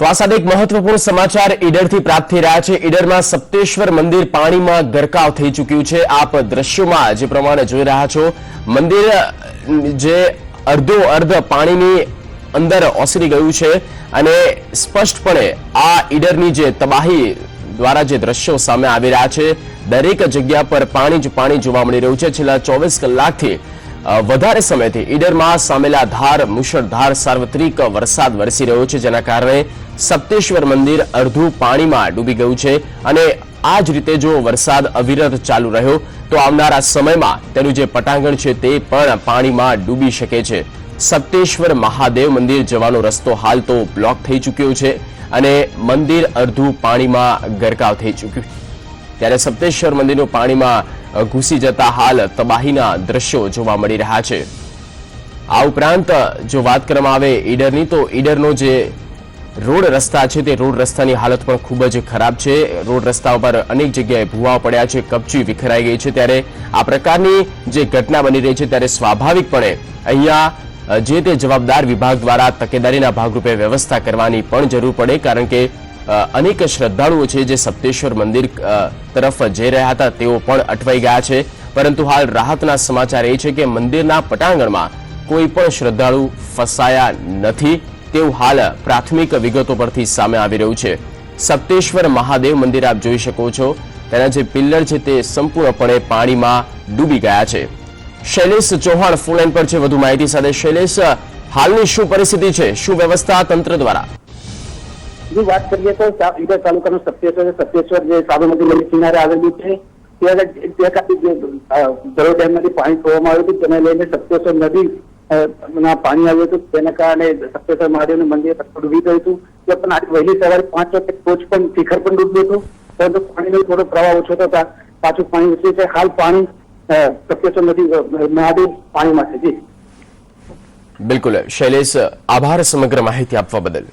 તો આ સાથે એક મહત્વપૂર્ણ સમાચાર ઈડરથી પ્રાપ્ત થઈ રહ્યા છે। ઈડરમાં સપ્તેશ્વર મંદિર પાણીમાં ગરકાવ થઈ ચૂક્યું છે। આપ દ્રશ્યોમાં જે પ્રમાણે જોઈ રહ્યા છો, મંદિર જે અર્ધ પાણીની અંદર ઓસરી ગયું છે અને સ્પષ્ટપણે આ ઈડરની જે તબાહી દ્વારા જે દ્રશ્યો સામે આવી રહ્યા છે, દરેક જગ્યા પર પાણી જ પાણી જોવા મળી રહ્યું છે। છેલ્લા 24 કલાકથી વધારે સમયથી ઈડરમાં સામેલાધાર મુશળધાર સાર્વત્રિક વરસાદ વરસી રહ્યો છે, જેના કારણે સપ્તેશ્વર મંદિર અડધું પાણીમાં ડૂબી ગયું છે અને આ જ રીતે જો વરસાદ અવિરત ચાલુ રહ્યો તો આવનારા સમયમાં તેનું જે પટાંગણ છે તે પણ પાણીમાં ડૂબી શકે છે। સપ્તેશ્વર મહાદેવ મંદિર જવાનો રસ્તો હાલ તો બ્લોક થઈ ચૂક્યો છે અને મંદિર અડધું પાણીમાં ગરકાવ થઈ ચૂક્યું, ત્યારે સપ્તેશ્વર મંદિરનું પાણીમાં ઘૂસી જતા હાલ તબાહીના દ્રશ્યો જોવા મળી રહ્યા છે। આ ઉપરાંત જો વાત કરવામાં આવે ઈડરની, તો ઈડરનો જે રોડ રસ્તા છે તે રોડ રસ્તાની હાલત પણ ખૂબ જ ખરાબ છે। રોડ રસ્તા ઉપર અનેક જગ્યાએ ભૂવાઓ પડ્યા છે, કપચી વિખરાઈ ગઈ છે, ત્યારે આ પ્રકારની જે ઘટના બની રહી છે ત્યારે સ્વાભાવિકપણે અહીંયા જે તે જવાબદાર વિભાગ દ્વારા તકેદારીના ભાગરૂપે વ્યવસ્થા કરવાની પણ જરૂર પડે, કારણ કે અનેક શ્રદ્ધાળુઓ છે જે સપ્તેશ્વર મંદિર તરફ જઈ રહ્યા હતા તેઓ પણ અટવાઈ ગયા છે। પરંતુ હાલ રાહતના સમાચાર એ છે કે મંદિરના પટાંગણમાં કોઈ પણ શ્રદ્ધાળુ ફસાયા નથી તેવું હાલ પ્રાથમિક વિગતો પરથી સામે આવી રહ્યું છે। સપ્તેશ્વર મહાદેવ મંદિર આપ જોઈ શકો છો, તેના જે પિલ્લર છે તે સંપૂર્ણપણે પાણીમાં ડૂબી ગયા છે। શૈલેષ ચૌહાણ ફોન લાઈન પર છે વધુ માહિતી સાથે। શૈલેષ, હાલની શું પરિસ્થિતિ છે, શું વ્યવસ્થા તંત્ર દ્વારા? જો વાત કરીએ તો ઈડર તાલુકાનું સપ્તેશ્વર જે સાબરમતી નદી કિનારે આવેલું છે, ધરોઈ ડેમમાંથી પાણી છોડવામાં આવ્યું હતું, તેને લઈને સપ્તેશ્વર નદી ના પાણી આવ્યું હતું, તેના કારણે સપ્તેશ્વર મહાદેવનું મંદિર ડૂબી ગયું હતું। તે પણ આજે વહેલી સવારે 5 વાગે ટોચ પણ શિખર પણ ડૂબ્યું હતું, પરંતુ પાણીનો થોડો પ્રવાહ ઓછો થતા પાછું પાણી ઉતર્યું છે। હાલ પાણી સપ્તેશ્વર નદી મહાદેવ પાણીમાં છે। જી બિલકુલ શૈલેષ, આભાર સમગ્ર માહિતી આપવા બદલ।